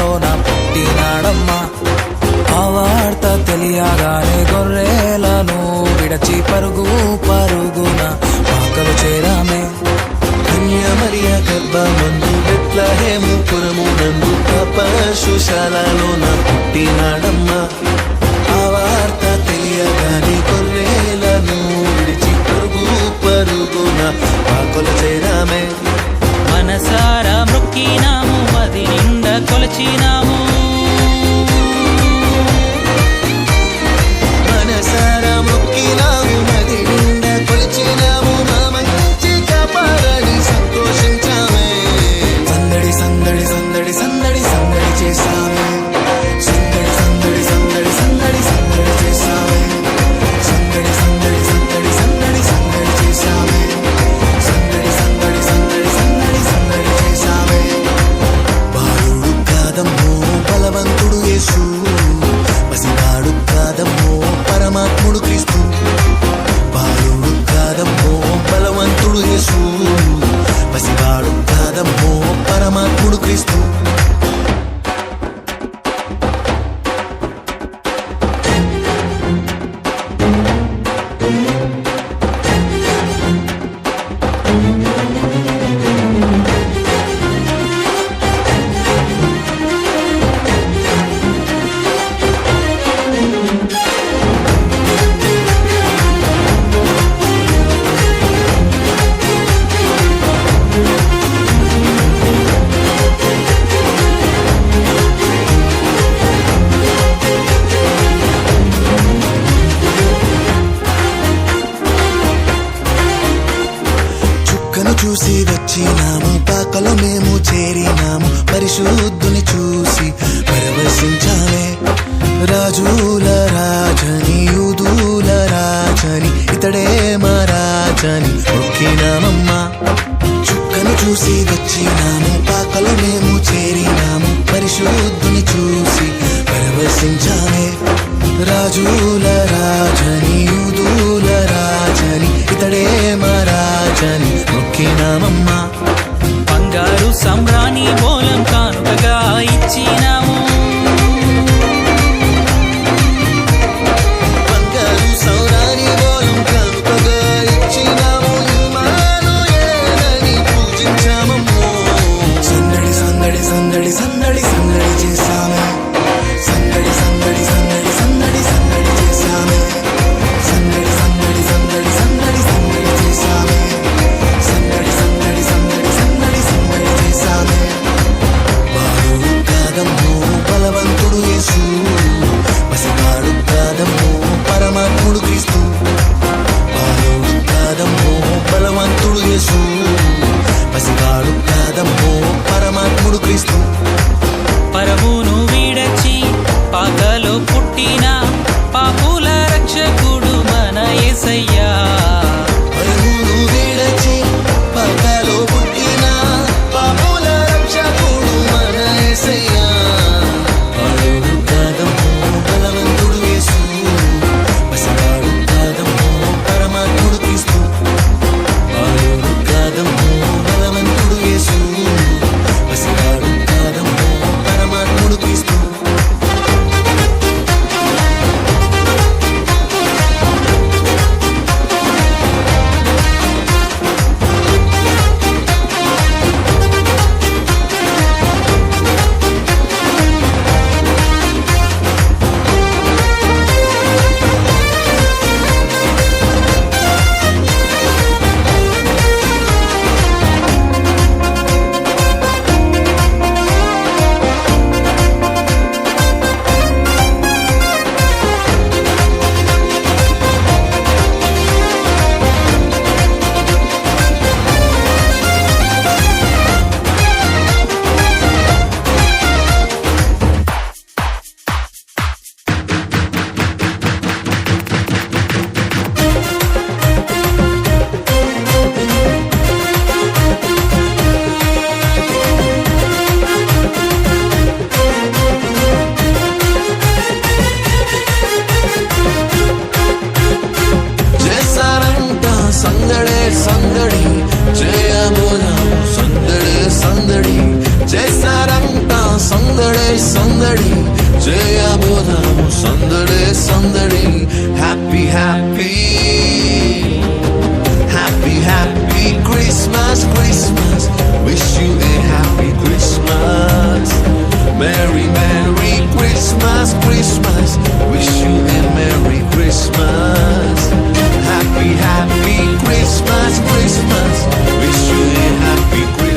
శిశుశాలలోన పుట్టినాడమ్మా. ఆ వార్త తెలియగానే గొర్రెలను విడచి పరుగు పరుగున పాకలు చేరామే. కన్యామరియ గర్భమందు బెత్లెహేము పురమునందు శిశుశాలలోన పుట్టినాడమ్మా. ఆ వార్త తెలియగానే గొర్రెలను విడిచి పరుగు పరుగున పాకలు చేరామే. మనసారా మొక్కినాము, మది నిండా కొలచినాము. మనసారా మొక్కినాము, మది నిండా కొలిచినాము. మా మంచి కాపాడని సంతోషించామే. సందడి సందడి సందడి సందడి సందడి చేసామే. సందడి సందడి సందడి సందడి సందడి చేసామే. సందడి సందడి సందడి సందడి సందడి చేసామే. సందడి సందడి సందడి సందడి సందడి చేసామే. బాలుడు కాదమ్మో బలవంతుడు యేసు, పసివాడు కాదమ్మో పరమాత్ముడు క్రీస్తు. బాలుడు కాదమ్మో బలవంతుడు యేసు, పసివాడు కాదమ్మో పరమాత్ముడు క్రీస్తు. చూసి వచ్చినాము, పాకలో మేము చేరినాము. పరిశుద్ధుని చూసి పరవశించామే. రాజుల రాజని యూదుల రాజని ఇతడే మా రాజని మొక్కినామమ్మా. చుక్కను చూసి వచ్చినాము, పాకలో మేము చేరినాము. పరిశుద్ధుని చూసి పరవశించామే. రాజుల రాజని యూదుల రాజని ఇతడే మా రాజని మొక్కినామమ్మా. బంగారు సంబ్రాణి బోలం కానుకగా ఇచ్చినాము. బంగారు సౌరాని బోలం కానుకగా ఇచ్చినాము. ఇమ్మానుయేలని పూజించామమ్మో. సందడి సందడి సందడి సందడి సందడి చేసామే. సందడి సందడి సందడి సందడి సందడి చేసామే. సందడి సందడి సందడి సందడి సందడి చేసామే. సందడి సందడి సందడి సందడి సందడి చేసామే. బాలుడు కాదమ్మో బలవంతుడు యేసు, పసివాడు కాదమ్మో పరమాత్ముడు క్రీస్తు. బాలుడు కాదమ్మో బలవంతుడు యేసు, పసివాడు కాదమ్మో పరమాత్ముడు క్రీస్తు. పరమును విడచి పాకలో పుట్టిన పాపుల రక్షకుడు మన యేసయ్యా. పరమును విడచి పాకలో పుట్టిన పాపుల రక్షకుడు మన యేసయ్యా. బాలుడు కాదమ్మో బలవంతుడు యేసు, పసివాడు కాదమ్మో పరమాత్ముడు క్రీస్తు. బాలుడు కాదమ్మో బలవంతుడు యేసు, పసివాడు కాదమ్మో పరమాత్ముడు క్రీస్తు. సందడి చేయబోదాము సందడే సందడి happy happy happy happy Christmas Christmas wish you a happy Christmas merry merry Christmas Christmas wish you a merry Christmas happy happy Christmas Christmas wish you a happy Christmas